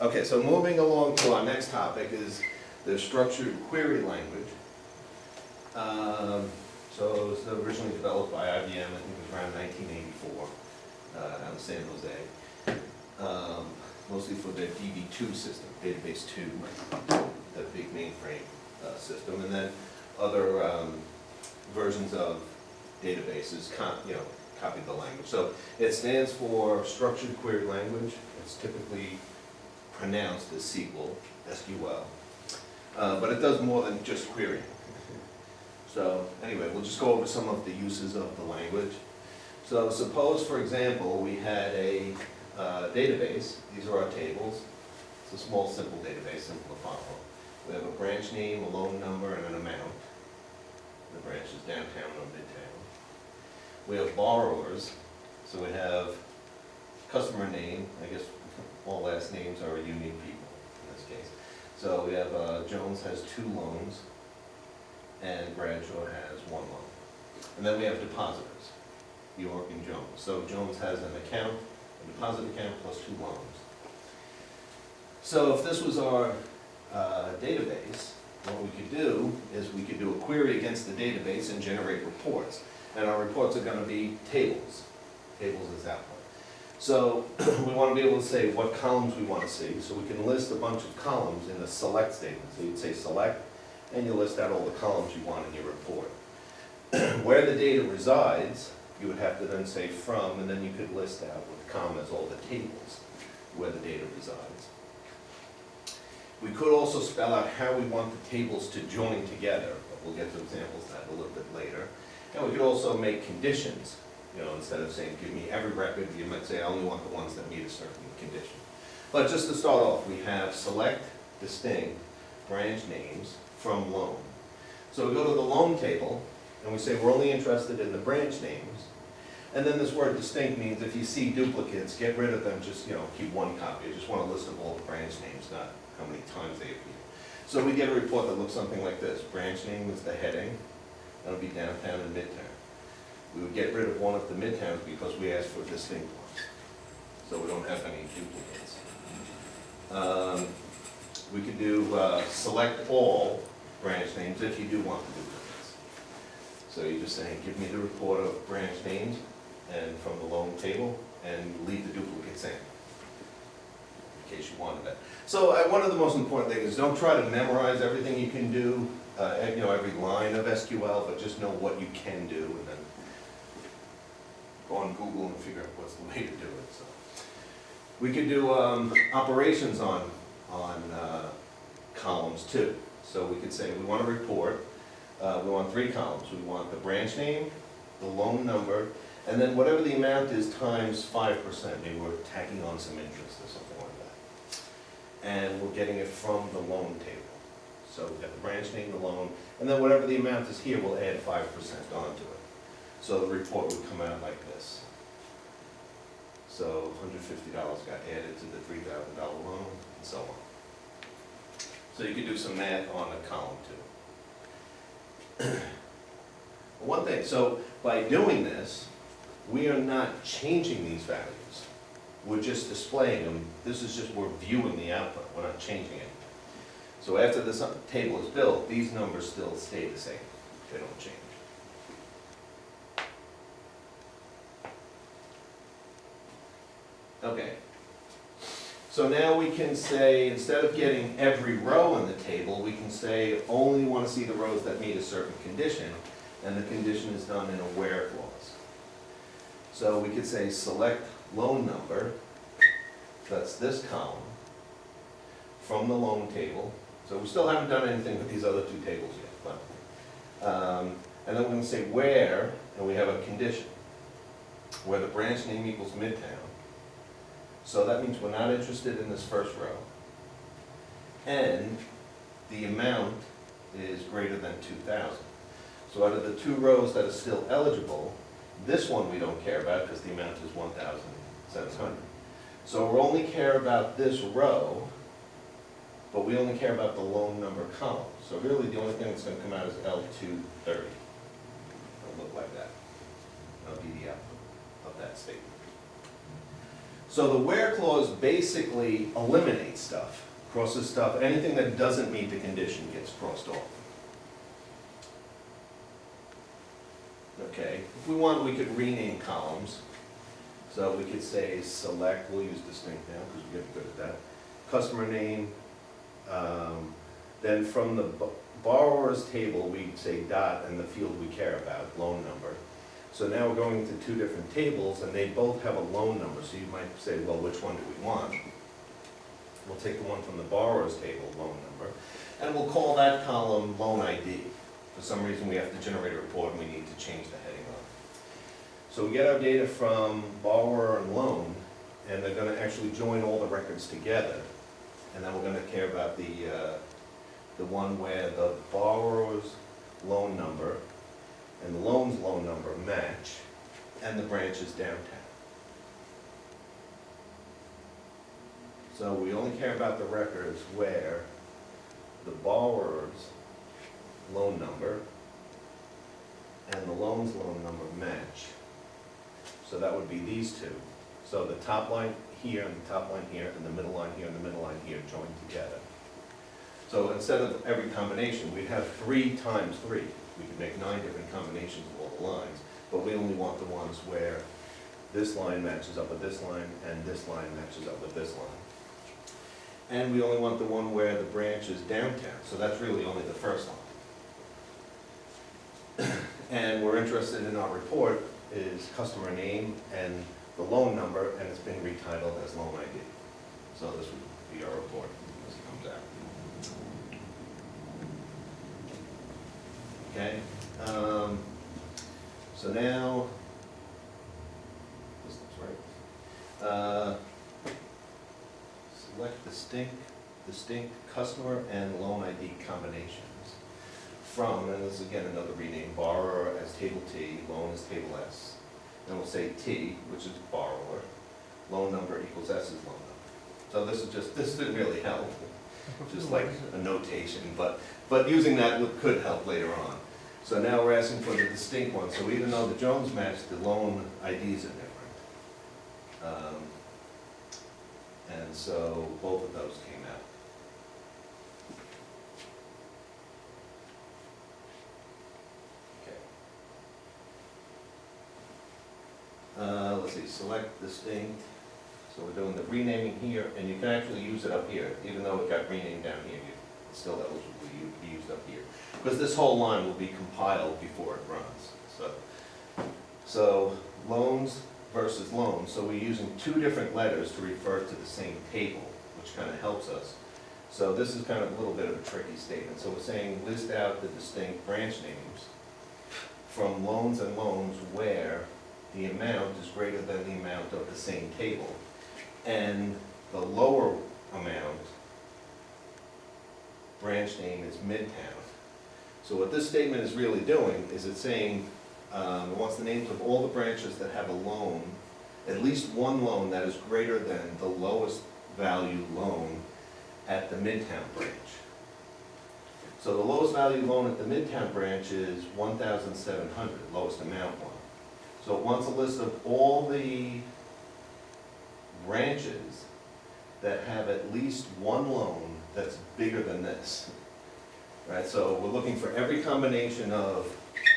Okay, so moving along to our next topic is the structured query language. So it was originally developed by IBM, I think it was around 1984, out of San Jose. Mostly for their DB2 system, Database 2, the big mainframe system, and then other versions of databases, copied the language. So it stands for Structured Query Language. It's typically pronounced as SQL, but it does more than just querying. So anyway, we'll just go over some of the uses of the language. So suppose, for example, we had a database. These are our tables. It's a small, simple database, simple to follow. We have a branch name, a loan number, and an amount. The branch is downtown or midtown. We have borrowers, so we have customer name. I guess all last names are unique people in this case. So we have Jones has 2 loans, and Bradshaw has 1 loan. And then we have depositors, York and Jones. So Jones has an account, a deposit account plus 2 loans. So if this was our database, what we could do is we could do a query against the database and generate reports. And our reports are going to be tables. Tables is output. So we want to be able to say what columns we want to see. So we can list a bunch of columns in a select statement. So you'd say select, and you list out all the columns you want in your report. Where the data resides, you would have to then say from, and then you could list out with commas all the tables where the data resides. We could also spell out how we want the tables to join together, but we'll get to examples of that a little bit later. And we could also make conditions. Instead of saying give me every record, you might say I only want the ones that meet a certain condition. But just to start off, we have select, distinct, branch names from loan. So we go to the loan table, and we say we're only interested in the branch names. And then this word distinct means if you see duplicates, get rid of them, just keep 1 copy. I just want a list of all the branch names, not how many times they appear. So we get a report that looks something like this. Branch name is the heading. That'll be downtown and midtown. We would get rid of one of the midtowns because we asked for distinct ones. So we don't have any duplicates. We could do select all branch names if you do want the duplicates. So you're just saying, give me the report of branch names and from the loan table, and leave the duplicates in case you wanted that. So one of the most important things is don't try to memorize everything you can do, every line of SQL, but just know what you can do, and then go on Google and figure out what's the way to do it. So we could do operations on columns too. So we could say we want a report. We want 3 columns. We want the branch name, the loan number, and then whatever the amount is times 5%. Maybe we're tacking on some interest or something like that. And we're getting it from the loan table. So we've got the branch name, the loan, and then whatever the amount is here, we'll add 5% onto it. So the report would come out like this. So $150 got added to the $3,000 loan, and so on. So you could do some math on a column too. One thing, so by doing this, we are not changing these values. We're just displaying them. This is just, we're viewing the output. We're not changing it. So after this table is built, these numbers still stay the same. They don't change. Okay. So now we can say, instead of getting every row in the table, we can say only want to see the rows that meet a certain condition, and the condition is done in a where clause. So we could say select loan number, that's this column, from the loan table. So we still haven't done anything with these other 2 tables yet. But, and then we're going to say where, and we have a condition, where the branch name equals midtown. So that means we're not interested in this first row. And the amount is greater than 2,000. So out of the 2 rows that are still eligible, this one we don't care about because the amount is 1,700. So we only care about this row, but we only care about the loan number column. So really the only thing that's going to come out is L230. It'll look like that. That'll be the output of that statement. So the where clause basically eliminates stuff, crosses stuff, anything that doesn't meet the condition gets crossed off. Okay, if we want, we could rename columns. So we could say select, we'll use distinct now because we're getting good at that. Customer name, then from the borrower's table, we say dot and the field we care about, loan number. So now we're going to two different tables and they both have a loan number. So you might say, well, which one do we want? We'll take the one from the borrower's table, loan number, and we'll call that column loan ID. For some reason we have to generate a report and we need to change the heading on it. So we get our data from borrower and loan, and they're gonna actually join all the records together. And then we're gonna care about the one where the borrower's loan number and the loan's loan number match, and the branch is downtown. So we only care about the records where the borrower's loan number and the loan's loan number match. So that would be these two. So the top line here and the top line here and the middle line here and the middle line here joined together. So instead of every combination, we'd have 3 times 3. We could make 9 different combinations of all the lines, but we only want the ones where this line matches up with this line and this line matches up with this line. And we only want the one where the branch is downtown, so that's really only the first line. And we're interested in our report is customer name and the loan number, and it's been retitled as loan ID. So this would be our report as it comes out. Okay, so now, this looks right. Select distinct customer and loan ID combinations from, and this is again another rename, borrower as table T, loan as table S. Then we'll say T, which is borrower, loan number equals S is loan number. So this is just, this didn't really help, just like a notation, but using that could help later on. So now we're asking for the distinct one. So even though the Jones match, the loan IDs are different. And so both of those came out. Okay. Let's see, select distinct. So we're doing the renaming here, and you can actually use it up here, even though it got renamed down here. It's still eligible to be used up here, because this whole line will be compiled before it runs. So loans versus loans. So we're using 2 different letters to refer to the same table, which kind of helps us. So this is kind of a little bit of a tricky statement. So we're saying list out the distinct branch names from loans and loans where the amount is greater than the amount of the same table, and the lower amount branch name is Midtown. So what this statement is really doing is it's saying it wants the names of all the branches that have a loan, at least one loan that is greater than the lowest value loan at the Midtown branch. So the lowest value loan at the Midtown branch is $1,700, lowest amount one. So it wants a list of all the branches that have at least one loan that's bigger than this. Right, so we're looking for every combination of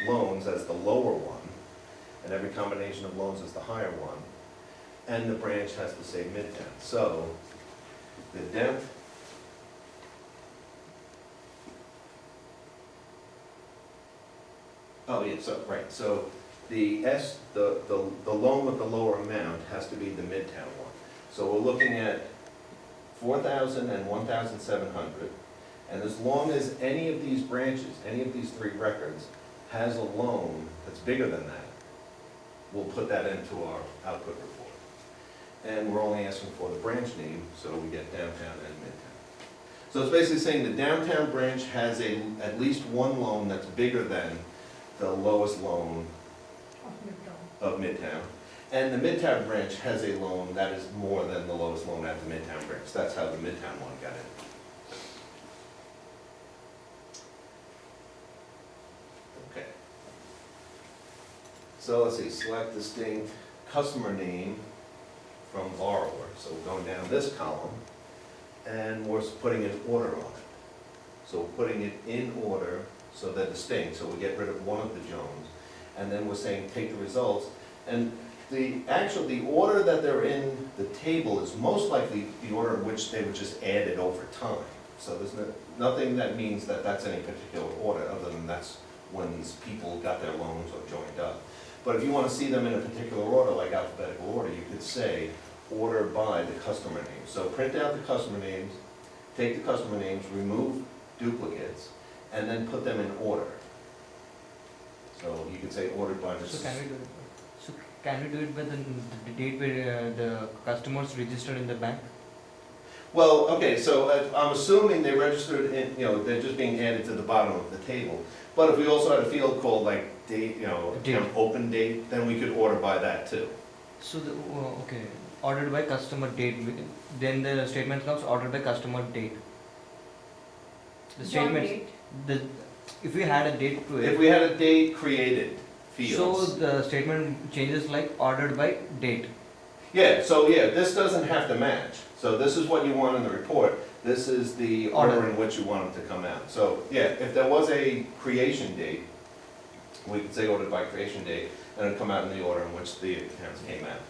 loans as the lower one, and every combination of loans as the higher one, and the branch has to say Midtown. So the depth so the loan with the lower amount has to be the Midtown one. So we're looking at 4,000 and 1,700, and as long as any of these branches, any of these 3 records, has a loan that's bigger than that, we'll put that into our output report. And we're only asking for the branch name, so we get downtown and Midtown. So it's basically saying the downtown branch has at least one loan that's bigger than the lowest loan of Midtown. And the Midtown branch has a loan that is more than the lowest loan at the Midtown branch. That's how the Midtown one got in. Okay. So let's see, select distinct customer name from borrower. So we're going down this column, and we're putting an order on it. So we're putting it in order so they're distinct, so we get rid of one of the Jones. And then we're saying take the results. And the order that they're in the table is most likely the order in which they were just added over time. So there's nothing that means that that's any particular order, other than that's when these people got their loans or joined up. But if you want to see them in a particular order, like alphabetical order, you could say order by the customer name. So print out the customer names, take the customer names, remove duplicates, and then put them in order. So you could say ordered by this. So can we do it by the date where the customers registered in the bank? Well, okay, so I'm assuming they registered in, they're just being added to the bottom of the table. But if we also had a field called like date, account open date, then we could order by that too. So okay, ordered by customer date, then the statement comes ordered by customer date. The statement, if we had a date to it. If we had a date created fields. So the statement changes like ordered by date. Yeah, so this doesn't have to match. So this is what you want in the report. This is the order in which you want them to come out. So if there was a creation date, we could say ordered by creation date, and it'd come out in the order in which the accounts came out.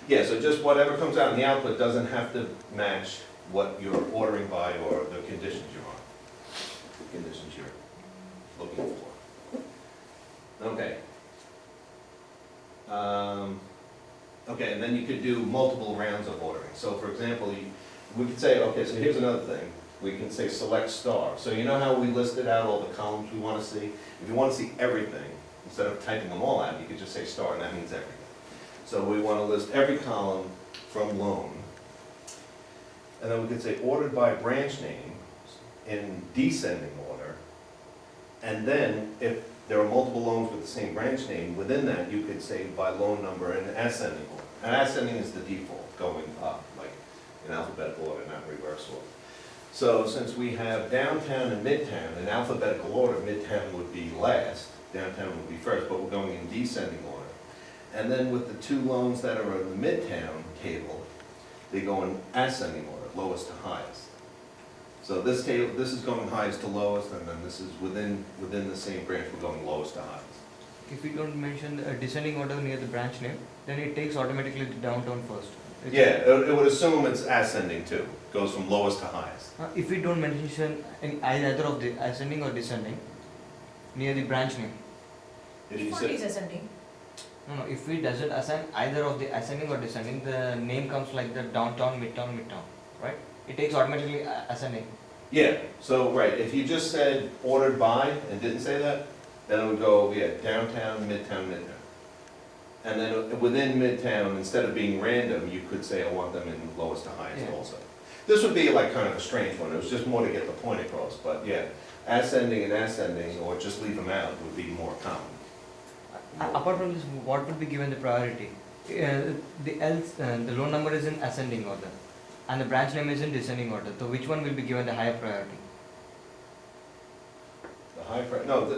Yeah, so just whatever comes out in the output doesn't have to match what you're ordering by or the conditions you're on. The conditions you're looking for. Okay. Okay, and then you could do multiple rounds of ordering. So for example, we could say, okay, so here's another thing. We can say select star. So you know how we listed out all the columns we want to see? If you want to see everything, instead of typing them all out, you could just say star, and that means everything. So we want to list every column from loan. And then we could say ordered by branch name in descending order. And then if there are multiple loans with the same branch name, within that you could say by loan number in ascending order. And ascending is the default, going up, like in alphabetical order, not reverse order. So since we have downtown and midtown, in alphabetical order, midtown would be last, downtown would be first, but we're going in descending order. And then with the two loans that are in the midtown table, they go in ascending order, lowest to highest. So this table, this is going highest to lowest, and then this is within the same branch, we're going lowest to highest. If we don't mention a descending order near the branch name, then it takes automatically the downtown first. It would assume it's ascending too, goes from lowest to highest. If we don't mention either of the ascending or descending near the branch name. Default is ascending. No, if we doesn't assign either of the ascending or descending, the name comes like the downtown, midtown, right? It takes automatically ascending. Yeah, so right, if you just said ordered by and didn't say that, then it would go, downtown, midtown. And then within midtown, instead of being random, you could say I want them in lowest to highest also. This would be like kind of a strange one, it was just more to get the point across, but ascending and ascending, or just leave them out, would be more common. Apart from this, what would be given the priority? The loan number is in ascending order, and the branch name is in descending order. So which one will be given the higher priority?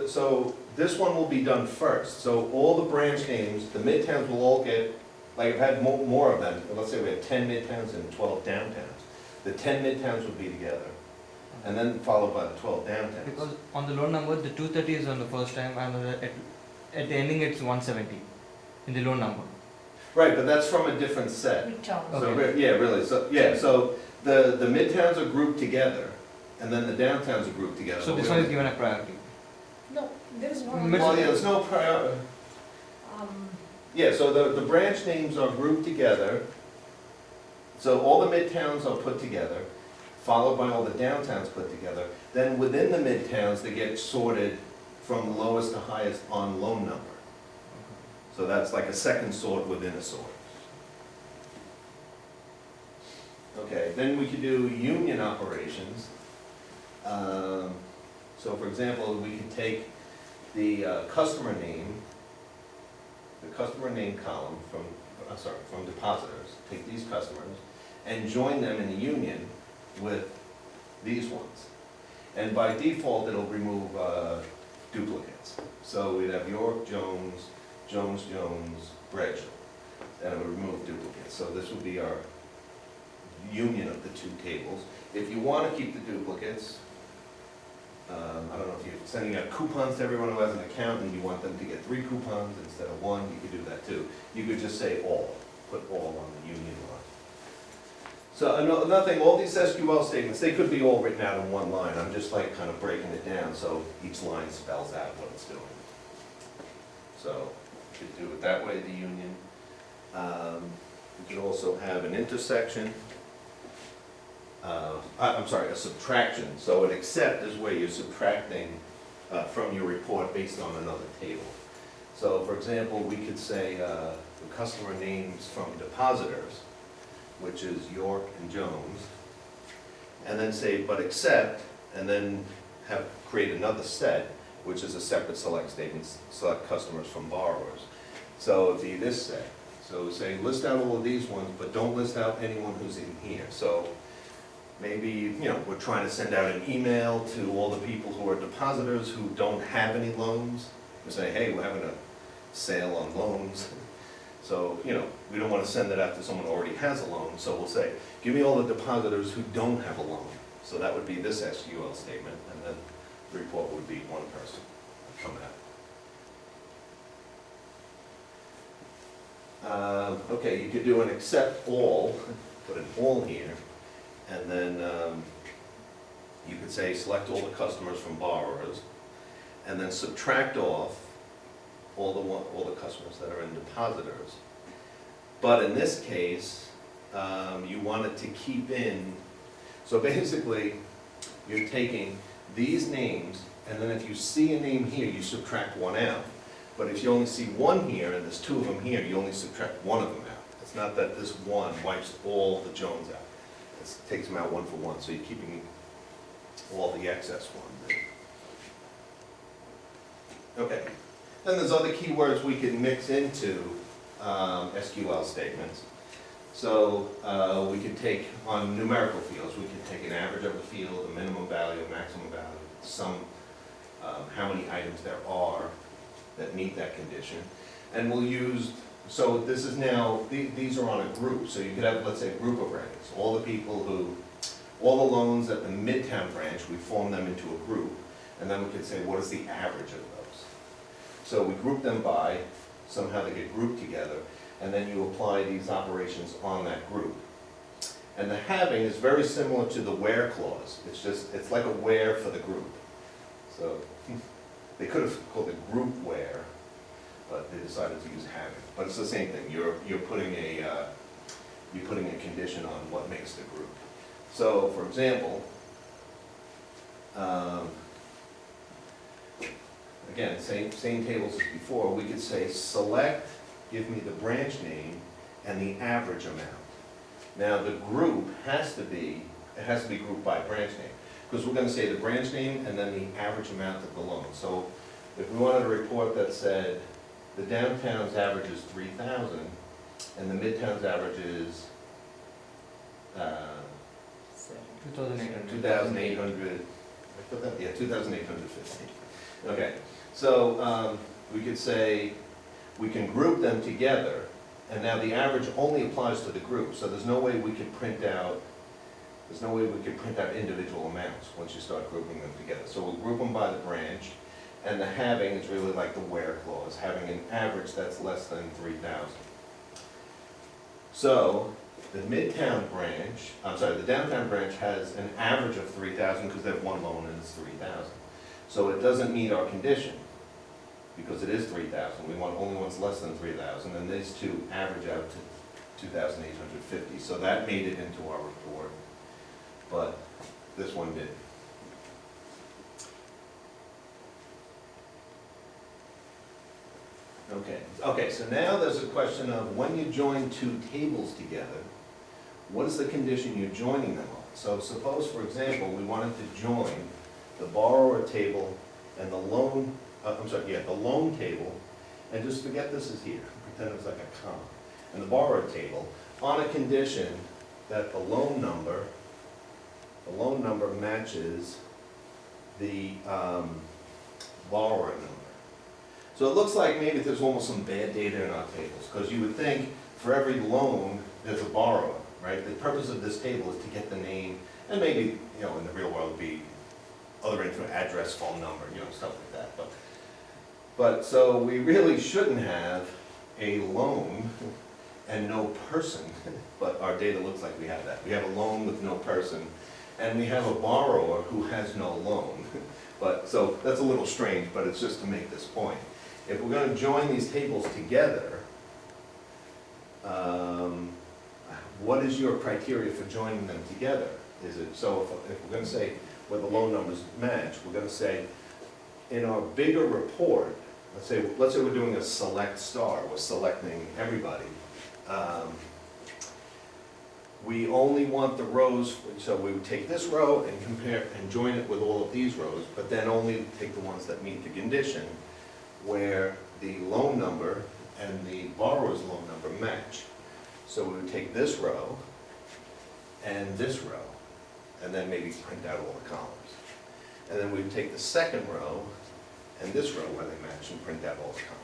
So this one will be done first. So all the branch names, the midtowns will all get, like I've had more of them. Let's say we have 10 midtowns and 12 downtowns. The 10 midtowns would be together, and then followed by the 12 downtowns. Because on the loan number, the 230 is on the first time, and at the ending it's 170 in the loan number. Right, but that's from a different set. Midtown. So, Okay. really. So the midtowns are grouped together, and then the downtowns are grouped together. So this one is given a priority. No, there is no. Well, there's no priority. So the branch names are grouped together. So all the midtowns are put together, followed by all the downtowns put together. Then within the midtowns, they get sorted from lowest to highest on loan number. So that's like a second sort within a sort. Okay, then we could do union operations. So for example, we could take the customer name column from depositors, take these customers, and join them in the union with these ones. And by default, it'll remove duplicates. So we'd have York, Jones, Jones, Bradshaw. and it would remove duplicates. So this would be our union of the two tables. If you want to keep the duplicates, I don't know if you're sending out coupons to everyone who has an account and you want them to get 3 coupons instead of 1, you could do that too. You could just say all, put all on the union line. So another thing, all these SQL statements, they could be all written out in one line. I'm just like kind of breaking it down so each line spells out what it's doing. So you could do it that way, the union. You could also have an intersection. I'm sorry, a subtraction. So an except is where you're subtracting from your report based on another table. So for example, we could say the customer names from depositors, which is York and Jones, and then say, but except, and then create another set, which is a separate select statement, select customers from borrowers. So it'd be this set. So say, list out all of these ones, but don't list out anyone who's in here. So maybe, we're trying to send out an email to all the people who are depositors who don't have any loans. We say, hey, we're having a sale on loans. So, we don't want to send that out to someone who already has a loan, so we'll say, give me all the depositors who don't have a loan. So that would be this SQL statement, and then the report would be one person coming out. Okay, you could do an except all, put an all here, and then you could say select all the customers from borrowers, and then subtract off all the customers that are in depositors. But in this case, you wanted to keep in, so basically, you're taking these names, and then if you see a name here, you subtract one out. But if you only see one here, and there's 2 of them here, you only subtract one of them out. It's not that this one wipes all the Jones out. It takes them out one for one, so you're keeping all the excess ones in. Okay. Then there's other keywords we can mix into SQL statements. So we could take, on numerical fields, we could take an average of the field, a minimum value, a maximum value, how many items there are that meet that condition. And we'll use, so this is now, these are on a group. So you could have, let's say, a group of records. All the loans at the Midtown branch, we form them into a group. And then we could say, what is the average of those? So we group them by, somehow they get grouped together, and then you apply these operations on that group. And the having is very similar to the where clause. It's like a where for the group. So they could have called it group where, but they decided to use having. But it's the same thing. You're putting a condition on what makes the group. So for example, again, same tables as before, we could say select, give me the branch name and the average amount. Now the group has to be grouped by branch name, because we're going to say the branch name and then the average amount of the loan. So if we wanted a report that said the downtown's average is 3,000 and the midtown's average is 2,800, I put that, yeah, 2,850. Okay, so we could say we can group them together, and now the average only applies to the group. So there's no way we could print out. There's no way we could print out individual amounts once you start grouping them together. So we'll group them by the branch, and the having is really like the where clause, having an average that's less than 3,000. So the Midtown branch, the downtown branch has an average of 3,000 because they have one loan and it's 3,000. So it doesn't meet our condition because it is 3,000. We want only ones less than 3,000, and these two average out to 2,850. So that made it into our report, but this one didn't. Okay, so now there's a question of when you join 2 tables together, what is the condition you're joining them on? So suppose, for example, we wanted to join the borrower table and the loan, the loan table, and just forget this is here, pretend it's like a comma, and the borrower table, on a condition that the loan number matches the borrower number. So it looks like maybe there's almost some bad data in our tables, because you would think for every loan, there's a borrower, right? The purpose of this table is to get the name, and maybe, in the real world, it'd be other info, address, phone number, stuff like that. But so we really shouldn't have a loan and no person, but our data looks like we have that. We have a loan with no person, and we have a borrower who has no loan. But, so that's a little strange, but it's just to make this point. If we're gonna join these tables together, what is your criteria for joining them together? Is it, so if we're gonna say where the loan numbers match, we're gonna say, in our bigger report, let's say we're doing a select star, we're selecting everybody. We only want the rows, so we would take this row and compare and join it with all of these rows, but then only take the ones that meet the condition where the loan number and the borrower's loan number match. So we would take this row and this row, and then maybe print out all the columns. And then we'd take the second row and this row where they match and print out all the columns.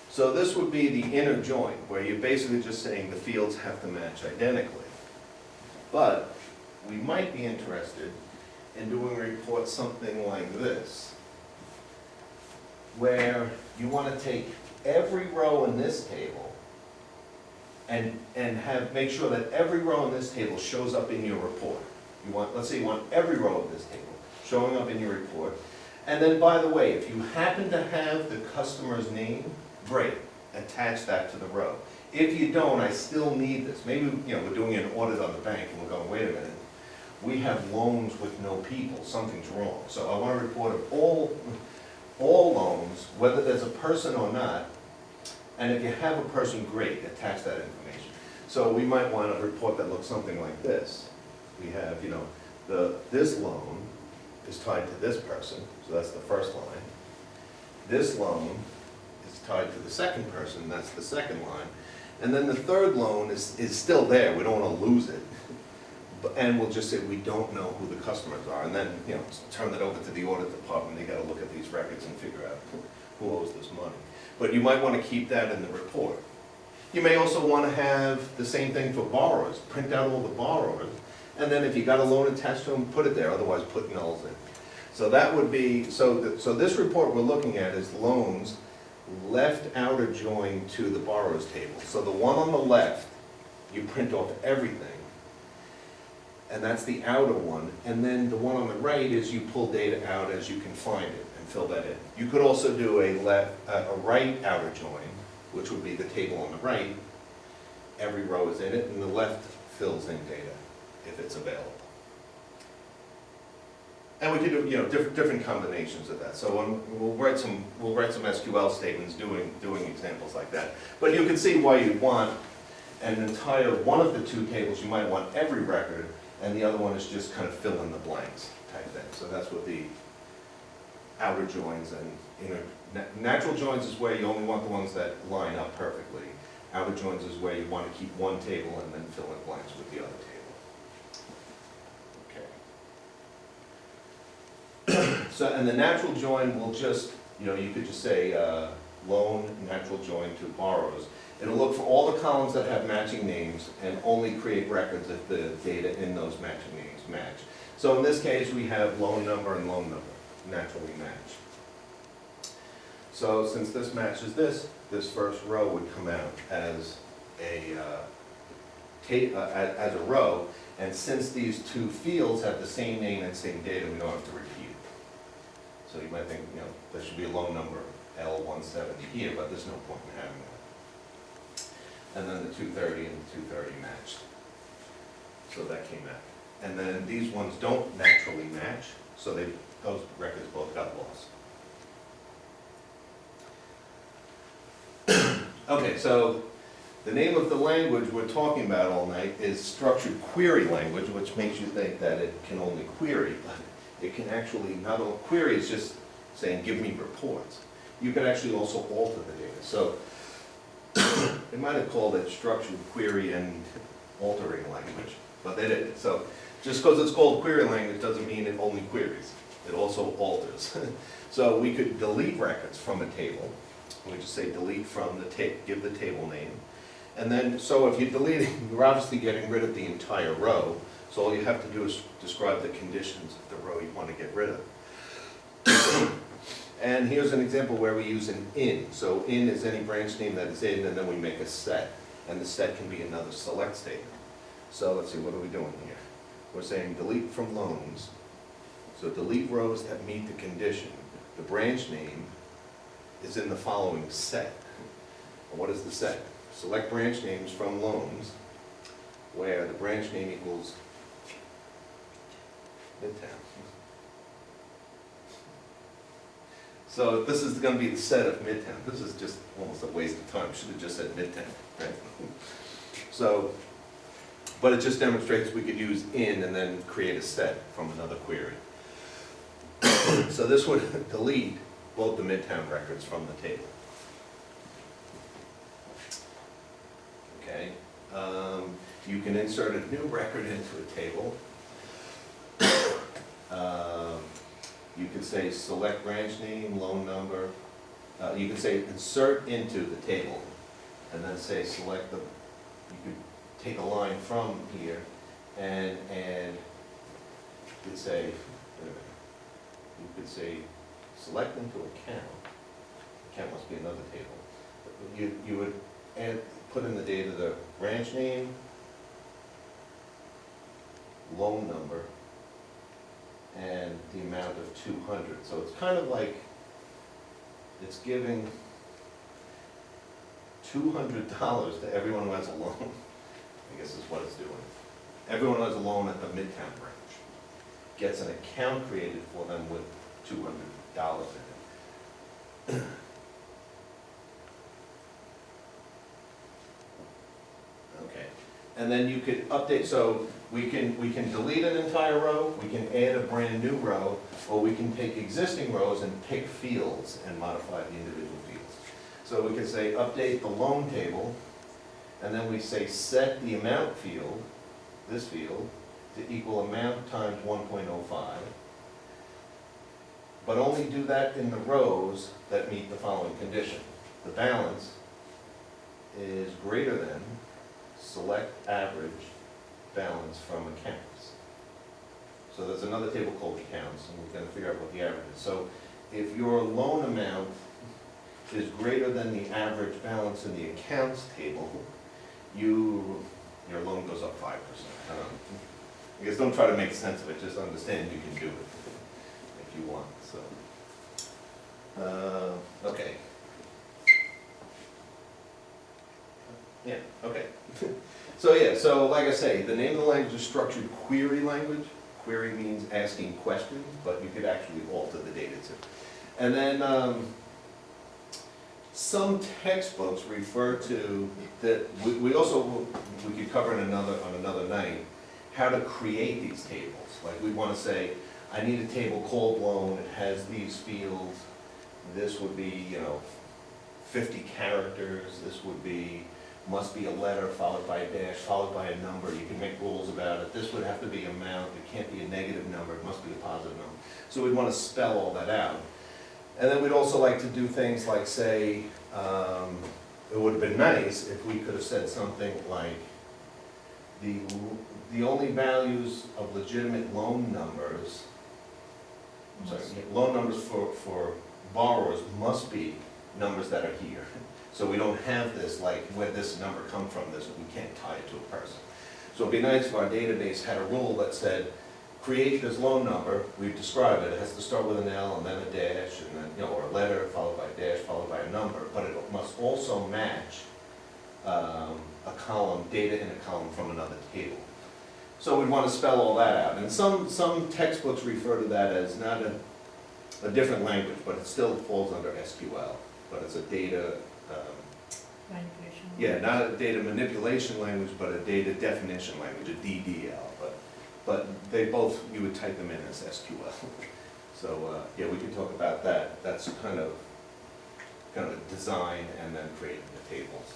So this would be the inner join, where you're basically just saying the fields have to match identically. But we might be interested in doing a report something like this, where you want to take every row in this table and make sure that every row in this table shows up in your report. Let's say you want every row of this table showing up in your report. And then, by the way, if you happen to have the customer's name, great, attach that to the row. If you don't, I still need this. Maybe, we're doing an audit on the bank and we're going, wait a minute, we have loans with no people, something's wrong. So I want to report of all loans, whether there's a person or not, and if you have a person, great, attach that information. So we might want a report that looks something like this. We have, this loan is tied to this person, so that's the first line. This loan is tied to the second person, that's the second line. And then the third loan is still there, we don't want to lose it. And we'll just say we don't know who the customers are, and then, turn that over to the audit department, they gotta look at these records and figure out who owes this money. But you might want to keep that in the report. You may also want to have the same thing for borrowers, print out all the borrowers, and then if you got a loan attached to them, put it there, otherwise put nulls in. So that would be, so this report we're looking at is loans left outer joined to the borrower's table. So the one on the left, you print off everything, and that's the outer one, and then the one on the right is you pull data out as you can find it and fill that in. You could also do a right outer join, which would be the table on the right, every row is in it, and the left fills in data if it's available. And we could do different combinations of that. So we'll write some SQL statements doing examples like that. But you can see why you'd want an entire one of the two tables. You might want every record, and the other one is just kind of fill in the blanks type thing. So that's what the outer joins and inner natural joins is where you only want the ones that line up perfectly. Outer joins is where you want to keep one table and then fill in blanks with the other table. So, and the natural join will just, you could just say loan natural join to borrowers. It'll look for all the columns that have matching names and only create records if the data in those matching names match. So in this case, we have loan number and loan number naturally match. So since this matches this first row would come out as a row, and since these two fields have the same name and same data, we don't have to repeat it. So you might think, there should be a loan number L170 here, but there's no point in having that. And then the 230 and the 230 matched. So that came out. And then these ones don't naturally match, so those records both got lost. Okay, so the name of the language we're talking about all night is structured query language, which makes you think that it can only query, but it can actually not only query, it's just saying give me reports. You could actually also alter the data. So they might have called it structured query and altering language, but they didn't. So just because it's called query language doesn't mean it only queries. It also alters. So we could delete records from a table. We just say delete from the table, give the table name, And then, so if you're deleting, you're obviously getting rid of the entire row, so all you have to do is describe the conditions of the row you want to get rid of. And here's an example where we use an in. So in is any branch name that is in, and then we make a set. And the set can be another select statement. So let's see, what are we doing here? We're saying delete from loans. So delete rows that meet the condition. The branch name is in the following set. And what is the set? Select branch names from loans where the branch name equals Midtown. So this is going to be the set of Midtown. This is just almost a waste of time. Should have just said Midtown, right? So, but it just demonstrates we could use in and then create a set from another query. So this would delete both the Midtown records from the table. Okay. You can insert a new record into a table. You could say select branch name, loan number. You could say insert into the table, and then say select the, you could take a line from here and you could say, select into account. Account must be another table. You would add, put in the data, the branch name, loan number, and the amount of 200. So it's kind of like, it's giving $200 to everyone who has a loan, I guess is what it's doing. Everyone who has a loan at the Midtown branch gets an account created for them with $200 in it. Okay, and then you could update, so we can delete an entire row, we can add a brand new row, or we can take existing rows and pick fields and modify the individual fields. So we can say update the loan table, and then we say set the amount field, this field, to equal amount times 1.05. But only do that in the rows that meet the following condition. The balance is greater than select average balance from accounts. So there's another table called accounts, and we're going to figure out what the average is. So if your loan amount is greater than the average balance in the accounts table, your loan goes up 5%. I guess don't try to make sense of it, just understand you can do it if you want. So, okay. Yeah, okay. So like I say, the name of the language is structured query language. Query means asking questions, but you could actually alter the data too. And then some textbooks refer to that. We could cover on another night how to create these tables. Like we want to say, I need a table called loan. It has these fields. This would be 50 characters. This would be must be a letter followed by a dash followed by a number. You can make rules about it. This would have to be amount. It can't be a negative number. It must be a positive number. So we'd want to spell all that out. And then we'd also like to do things like say, it would have been nice if we could have said something like the only values of legitimate loan numbers, loan numbers for borrowers must be numbers that are here. So we don't have this, like, where this number come from, we can't tie it to a person. So it'd be nice if our database had a rule that said, create this loan number, we describe it, it has to start with an L and then a dash, and then, or a letter followed by a dash followed by a number, but it must also match a column, data in a column from another table. So we'd want to spell all that out. And some textbooks refer to that as not a different language, but it still falls under SQL, but it's a data, Manipulation. yeah, not a data manipulation language, but a data definition language, a DDL. But they both, you would type them in as SQL. So yeah, we can talk about that. That's kind of a design and then creating the tables.